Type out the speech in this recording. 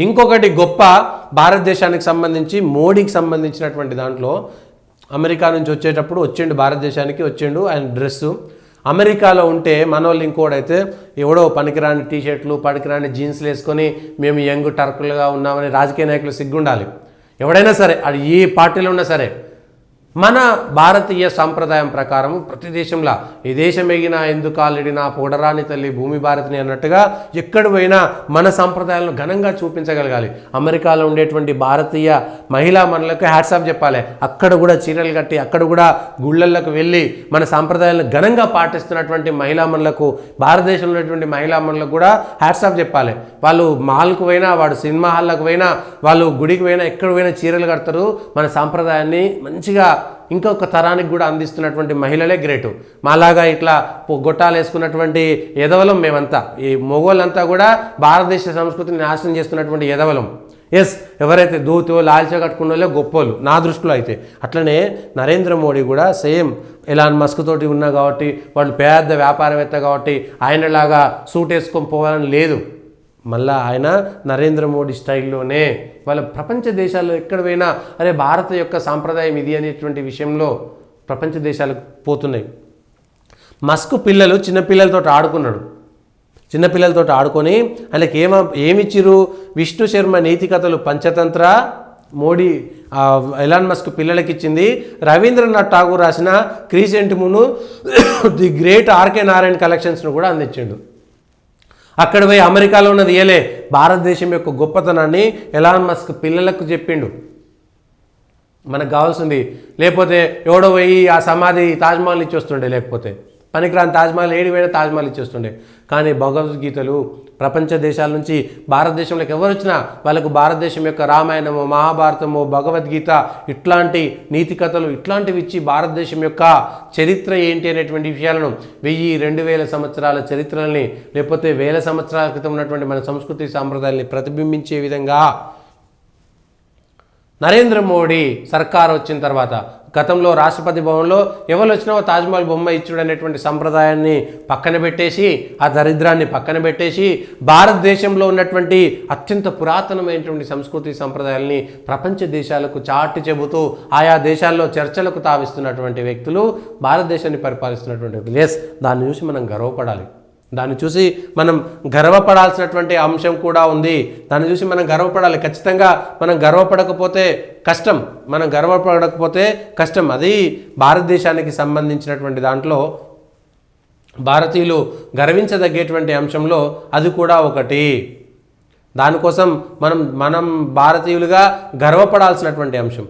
ఇంకొకటి గొప్ప భారతదేశానికి సంబంధించి మోడీకి సంబంధించినటువంటి దాంట్లో అమెరికా నుంచి వచ్చేటప్పుడు వచ్చిండు, భారతదేశానికి వచ్చిండు. ఆయన డ్రెస్సు అమెరికాలో ఉంటే మనోళ్ళు ఇంకోడైతే ఎవడో పనికిరాని టీషర్ట్లు పనికిరాని జీన్స్లు వేసుకొని మేము యంగ్ టర్కులుగా ఉన్నామని రాజకీయ నాయకులు సిగ్గుండాలి. ఎవడైనా సరే అది ఏ పార్టీలో ఉన్నా సరే మన భారతీయ సాంప్రదాయం ప్రకారం ప్రతి దేశంలో ఈ దేశం ఎగినా ఎందుకు ఆల్రెడినా పొడరాని తల్లి భూమి భారతిని అన్నట్టుగా ఎక్కడ పోయినా మన సాంప్రదాయాలను ఘనంగా చూపించగలగాలి. అమెరికాలో ఉండేటువంటి భారతీయ మహిళా మనులకు హ్యాట్స్ ఆఫ్ చెప్పాలి. అక్కడ కూడా చీరలు కట్టి అక్కడ కూడా గుళ్ళల్లోకి వెళ్ళి మన సాంప్రదాయాలను ఘనంగా పాటిస్తున్నటువంటి మహిళా మనులకు, భారతదేశంలో ఉన్నటువంటి మహిళా మనులకు కూడా హ్యాట్స్ ఆఫ్ చెప్పాలి. వాళ్ళు మాల్కు పోయినా, వాడు సినిమా హాల్లకు పోయినా, వాళ్ళు గుడికి పోయినా, ఎక్కడ పోయినా చీరలు కడతారు. మన సాంప్రదాయాన్ని మంచిగా ఇంకొక తరానికి కూడా అందిస్తున్నటువంటి మహిళలే గ్రేటు. మాలాగా ఇట్లా గొట్టాలు వేసుకున్నటువంటి ఎదవలం మేమంతా, ఈ మొగోళ్ళంతా కూడా భారతదేశ సంస్కృతిని నాశనం చేస్తున్నటువంటి ఎదవలం. ఎస్, ఎవరైతే దూతో లాల్చా కట్టుకున్న వాళ్ళే గొప్పోళ్ళు నా దృష్టిలో అయితే. అట్లనే నరేంద్ర మోడీ కూడా సేమ్ ఎలాన్ మస్క్ తోటి ఉన్నా కాబట్టి, వాళ్ళు పెద్ద వ్యాపారవేత్త కాబట్టి ఆయనలాగా సూట్ వేసుకొని పోవాలని లేదు. మళ్ళా ఆయన నరేంద్ర మోడీ స్టైల్లోనే వాళ్ళ ప్రపంచ దేశాల్లో ఎక్కడ పోయినా అరే భారత యొక్క సాంప్రదాయం ఇది అనేటువంటి విషయంలో ప్రపంచ దేశాలకు పోతున్నాయి. మస్క్ పిల్లలు చిన్నపిల్లలతో ఆడుకున్నాడు. చిన్నపిల్లలతో ఆడుకొని ఆయనకి ఏమిచ్చిరు? విష్ణు శర్మ నీతి కథలు పంచతంత్ర మోడీ ఎలాన్ మస్క్ పిల్లలకి ఇచ్చింది. రవీంద్రనాథ్ ఠాగూర్ రాసిన క్రీసెంటిమును ది గ్రేట్ ఆర్కే నారాయణ కలెక్షన్స్ను కూడా అందించిండు. అక్కడ పోయి అమెరికాలో ఉన్నది ఏలే భారతదేశం యొక్క గొప్పతనాన్ని ఎలాన్ మస్క్ పిల్లలకు చెప్పిండు. మనకు కావాల్సింది లేకపోతే ఎవడో పోయి ఆ సమాధి తాజ్మహల్ ఇచ్చి వస్తుండే, లేకపోతే పనికిరాని తాజ్మహల్ ఏడు వేల తాజ్మహల్ ఇచ్చి వస్తుండే. కానీ భగవద్గీతలు ప్రపంచ దేశాల నుంచి భారతదేశంలోకి ఎవరు వచ్చినా వాళ్ళకు భారతదేశం యొక్క రామాయణము, మహాభారతము, భగవద్గీత ఇట్లాంటి నీతి కథలు ఇట్లాంటివి ఇచ్చి భారతదేశం యొక్క చరిత్ర ఏంటి అనేటువంటి విషయాలను 1000-2000 సంవత్సరాల చరిత్రల్ని లేకపోతే 1000 సంవత్సరాల క్రితం ఉన్నటువంటి మన సంస్కృతి సాంప్రదాయాల్ని ప్రతిబింబించే విధంగా నరేంద్ర మోడీ సర్కార్ వచ్చిన తర్వాత గతంలో రాష్ట్రపతి భవన్లో ఎవరు వచ్చినా తాజ్మహల్ బొమ్మ ఇచ్చుడు అనేటువంటి సంప్రదాయాన్ని పక్కన పెట్టేసి, ఆ దరిద్రాన్ని పక్కన పెట్టేసి భారతదేశంలో ఉన్నటువంటి అత్యంత పురాతనమైనటువంటి సంస్కృతి సంప్రదాయాల్ని ప్రపంచ దేశాలకు చాటి చెబుతూ ఆయా దేశాల్లో చర్చలకు తావిస్తున్నటువంటి వ్యక్తులు, భారతదేశాన్ని పరిపాలిస్తున్నటువంటి వ్యక్తులు. ఎస్, దాన్ని చూసి మనం గర్వపడాలి. దాన్ని చూసి మనం గర్వపడాల్సినటువంటి అంశం కూడా ఉంది. దాన్ని చూసి మనం గర్వపడాలి. ఖచ్చితంగా మనం గర్వపడకపోతే కష్టం, అది భారతదేశానికి సంబంధించినటువంటి దాంట్లో భారతీయులు గర్వించదగ్గేటువంటి అంశంలో అది కూడా ఒకటి. దానికోసం మనం భారతీయులుగా గర్వపడాల్సినటువంటి అంశం.